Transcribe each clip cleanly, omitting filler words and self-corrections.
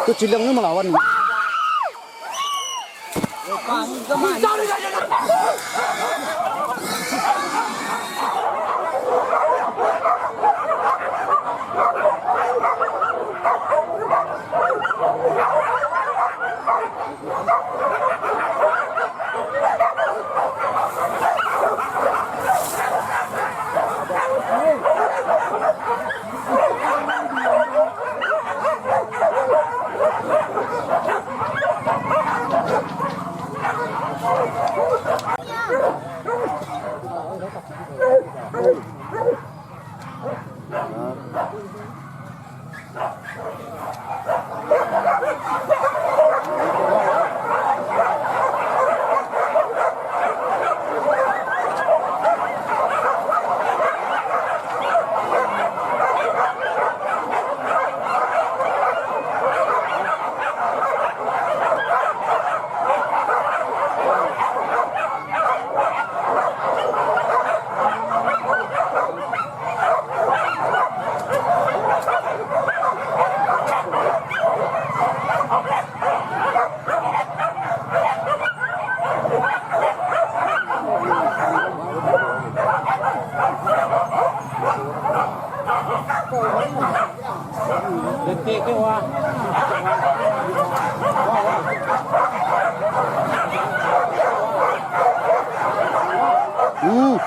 Itu cilangnya melawan. Detik ke wah. Oh,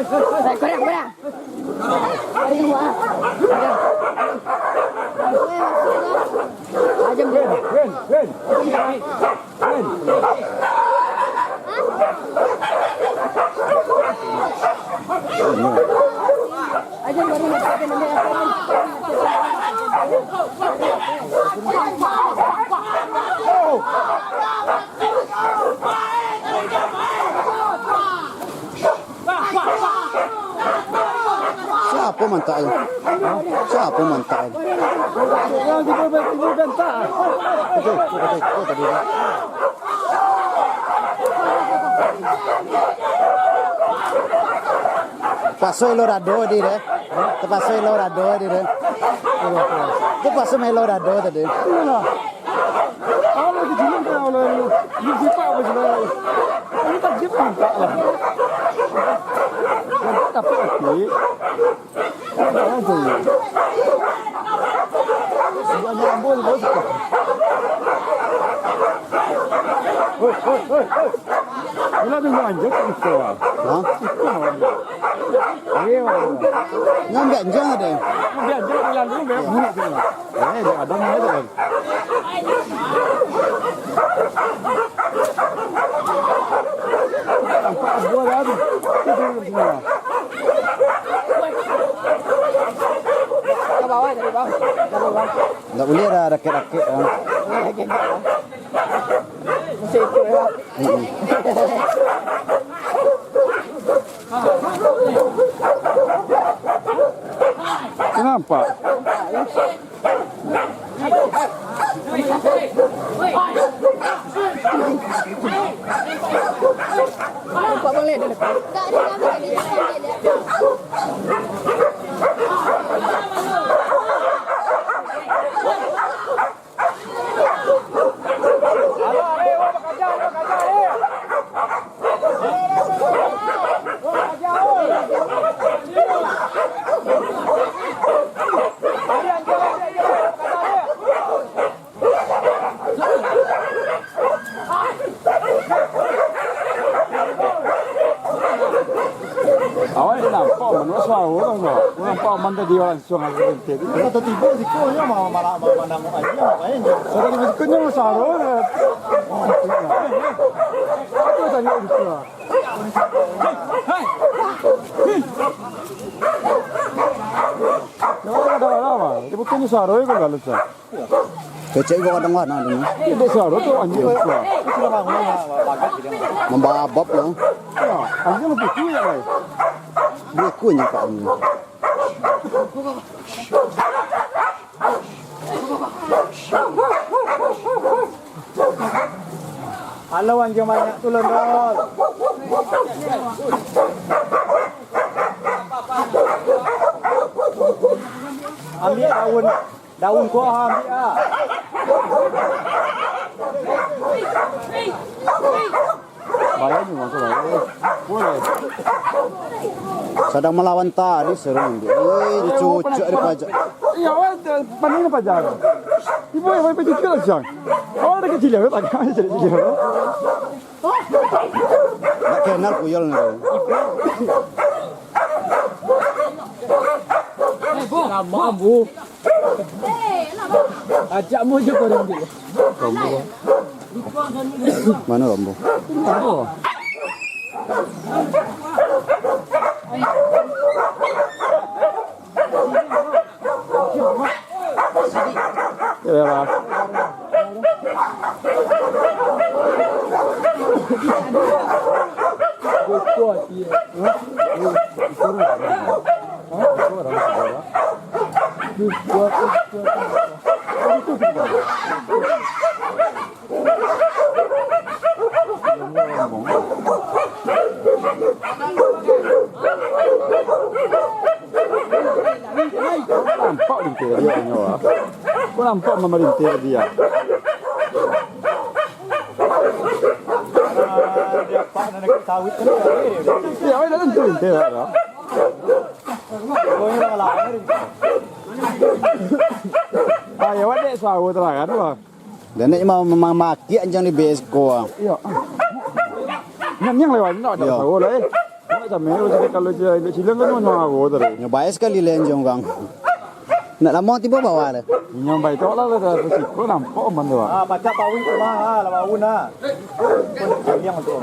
Korang. Ada semua. Ajam Wen. Ajam baru nak Siapa mantap? Siapa mantap? Yang tiba bentar. Kau tadi. Pasó el orador, diré. Te pasó el orador, diré. Te pasó el orador, diré. Awak lagi jinak dah oleh ni siapa apa sudah. Ini tak dia pun tak lah. Tapi okey. Jangan tu. Jangan ambil bos. Oi. Bila tu lanjut itu ah. Ha? Ngambil jangan deh. Biar dia jalan dulu biar buat tu. Dia ada mana tu. Nampak dua lagi. Itu semua. ke bawah dari bawah. Dari bawah. Tak boleh dah rakit-rakit. Mesti itu ya. Kenapa? Nampak boleh dulu. Tak ada kamera di depan dia. Awak nampak mana suara orang tu. Nampak mana dia langsung ada bentik. Kalau tertiba sikonya malah mandang aja makanya. Saya ni sikonya suara. Aku tanya itu. Ada apa? Dia bukannya suara itu kalau tu. Kecik gua kadang warna tu. Dia suara tu anjing tu. Itu lah bagat dia. Membabab tu. Anjing lebih tu ya. Berikunya kat ni. Halo anjing banyak tu londol. Ambil daun kuah ambil ah. Bayar ni masalah. Boleh. Sedang melawan tadi serang dia. Dicucuk di pajak. Ya, awak panen apa jalan? Ibu yang pergi ke Jang. Awak ada kecil ya, tak ada jadi kecil. Tak kenal kuyol ni. Mampu. Ajak mu je korang dia. Mana Rambo? Mampu. Ya lah. Kuat dia. Nampak lintir dia punya wah. Kau nampak mama lintir dia. Dia pak nak sawit tu. Ya, awak dah tentu lintir dah. Pokoknya malah ni. Ya, awak dek sawo terangan wah. Dan ni mau memaki anjang di BSK. Ya. Yang lewat nak ada sawo lah. Macam kalau Cila kan mana aku tadi. Yang baik sekali lenjong kang. Nak lama tiba bawa le. Yang baik tak lah dah resiko nampak man tu. Ah, baca pawin tu mah, lah pawin ah. Pun yang tu.